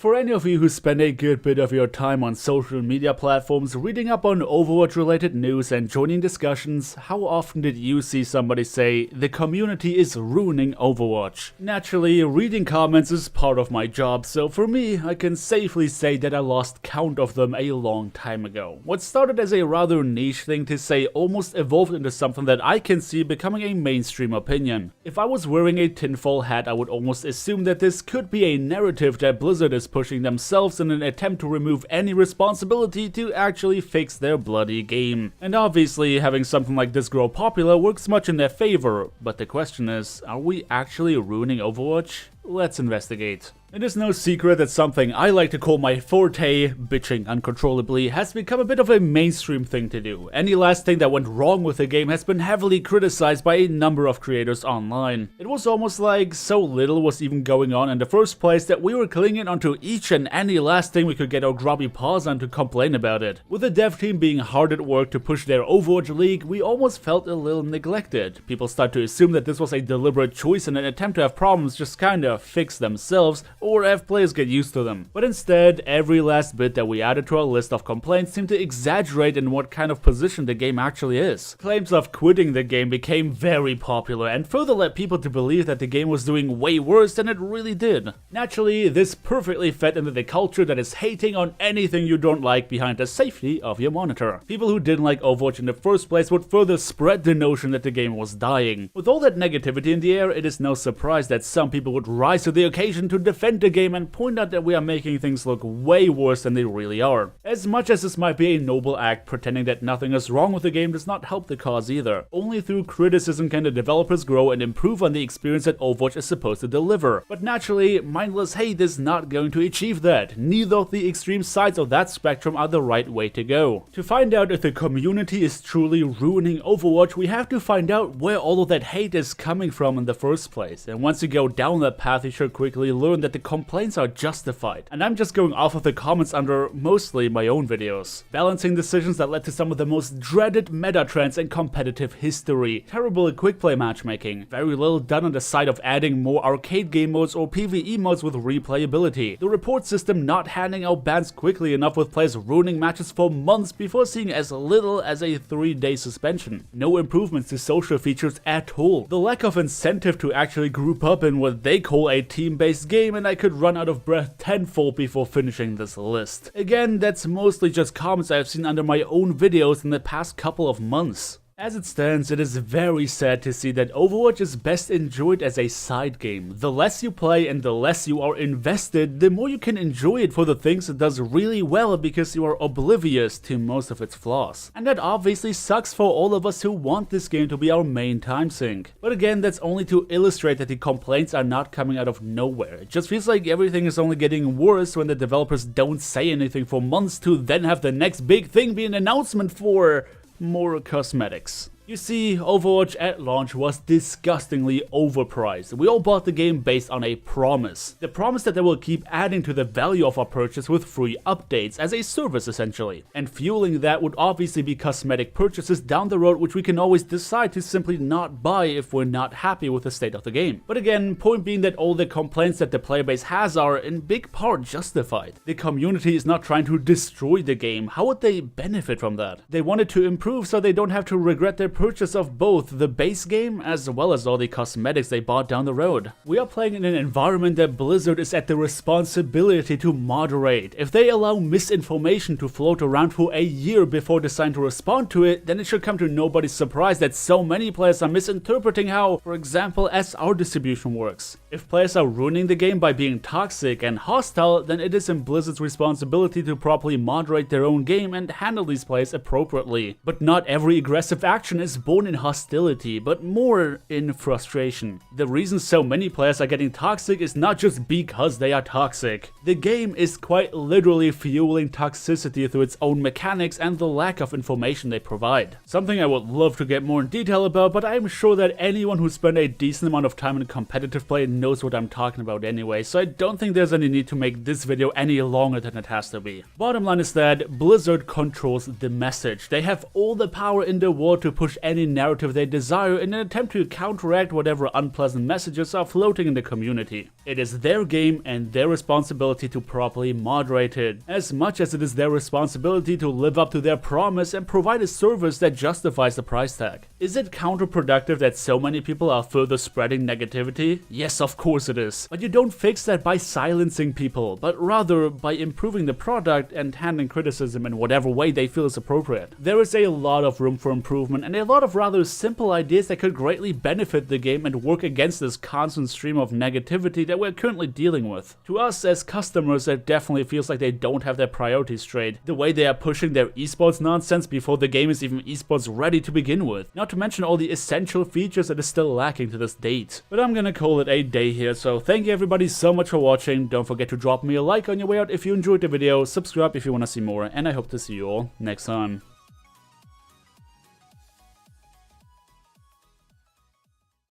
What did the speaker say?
For any of you who spend a good bit of your time on social media platforms reading up on Overwatch related news and joining discussions, how often did you see somebody say, "The community is ruining Overwatch"? Naturally, reading comments is part of my job, so for me, I can safely say that I lost count of them a long time ago. What started as a rather niche thing to say almost evolved into something that I can see becoming a mainstream opinion. If I was wearing a tinfoil hat, I would almost assume that this could be a narrative that Blizzard is pushing themselves in an attempt to remove any responsibility to actually fix their bloody game. And obviously, having something like this grow popular works much in their favor, but the question is, are we actually ruining Overwatch? Let's investigate. It is no secret that something I like to call my forte, bitching uncontrollably, has become a bit of a mainstream thing to do. Any last thing that went wrong with the game has been heavily criticized by a number of creators online. It was almost like so little was even going on in the first place that we were clinging onto each and any last thing we could get our grubby paws on to complain about it. With the dev team being hard at work to push their Overwatch League, we almost felt a little neglected. People start to assume that this was a deliberate choice in an attempt to have problems just kinda fix themselves, or have players get used to them. But instead, every last bit that we added to our list of complaints seemed to exaggerate in what kind of position the game actually is. Claims of quitting the game became very popular and further led people to believe that the game was doing way worse than it really did. Naturally, this perfectly fed into the culture that is hating on anything you don't like behind the safety of your monitor. People who didn't like Overwatch in the first place would further spread the notion that the game was dying. With all that negativity in the air, it is no surprise that some people would rise to the occasion to defend the game and point out that we are making things look way worse than they really are. As much as this might be a noble act, pretending that nothing is wrong with the game does not help the cause either. Only through criticism can the developers grow and improve on the experience that Overwatch is supposed to deliver. But naturally, mindless hate is not going to achieve that. Neither of the extreme sides of that spectrum are the right way to go. To find out if the community is truly ruining Overwatch, we have to find out where all of that hate is coming from in the first place. And once you go down that path, you should quickly learn that the complaints are justified. And I'm just going off of the comments under mostly my own videos. Balancing decisions that led to some of the most dreaded meta trends in competitive history. Terrible quick play matchmaking. Very little done on the side of adding more arcade game modes or PvE modes with replayability. The report system not handing out bans quickly enough with players ruining matches for months before seeing as little as a 3-day suspension. No improvements to social features at all. The lack of incentive to actually group up in what they call a team-based game, and I could run out of breath tenfold before finishing this list. Again, that's mostly just comments I've seen under my own videos in the past couple of months. As it stands, it is very sad to see that Overwatch is best enjoyed as a side game. The less you play and the less you are invested, the more you can enjoy it for the things it does really well because you are oblivious to most of its flaws. And that obviously sucks for all of us who want this game to be our main time sink. But again, that's only to illustrate that the complaints are not coming out of nowhere. It just feels like everything is only getting worse when the developers don't say anything for months to then have the next big thing be an announcement for more cosmetics. You see, Overwatch at launch was disgustingly overpriced. We all bought the game based on a promise. The promise that they will keep adding to the value of our purchase with free updates as a service essentially. And fueling that would obviously be cosmetic purchases down the road which we can always decide to simply not buy if we're not happy with the state of the game. But again, point being that all the complaints that the player base has are in big part justified. The community is not trying to destroy the game. How would they benefit from that? They want it to improve so they don't have to regret their purchase of both the base game as well as all the cosmetics they bought down the road. We are playing in an environment that Blizzard is at the responsibility to moderate. If they allow misinformation to float around for a year before deciding to respond to it, then it should come to nobody's surprise that so many players are misinterpreting how, for example, SR distribution works. If players are ruining the game by being toxic and hostile, then it is in Blizzard's responsibility to properly moderate their own game and handle these players appropriately. But not every aggressive action is born in hostility, but more in frustration. The reason so many players are getting toxic is not just because they are toxic. The game is quite literally fueling toxicity through its own mechanics and the lack of information they provide. Something I would love to get more in detail about, but I am sure that anyone who spent a decent amount of time in competitive play knows what I'm talking about anyway, so I don't think there's any need to make this video any longer than it has to be. Bottom line is that Blizzard controls the message. They have all the power in the world to push any narrative they desire in an attempt to counteract whatever unpleasant messages are floating in the community. It is their game and their responsibility to properly moderate it, as much as it is their responsibility to live up to their promise and provide a service that justifies the price tag. Is it counterproductive that so many people are further spreading negativity? Yes, of course it is. But you don't fix that by silencing people, but rather by improving the product and handling criticism in whatever way they feel is appropriate. There is a lot of room for improvement and a lot of rather simple ideas that could greatly benefit the game and work against this constant stream of negativity that we're currently dealing with. To us as customers, it definitely feels like they don't have their priorities straight. The way they are pushing their esports nonsense before the game is even esports ready to begin with. Not to mention all the essential features that is still lacking to this date. But I'm gonna call it a day here, so thank you everybody so much for watching. Don't forget to drop me a like on your way out if you enjoyed the video, subscribe if you wanna see more, and I hope to see you all next time.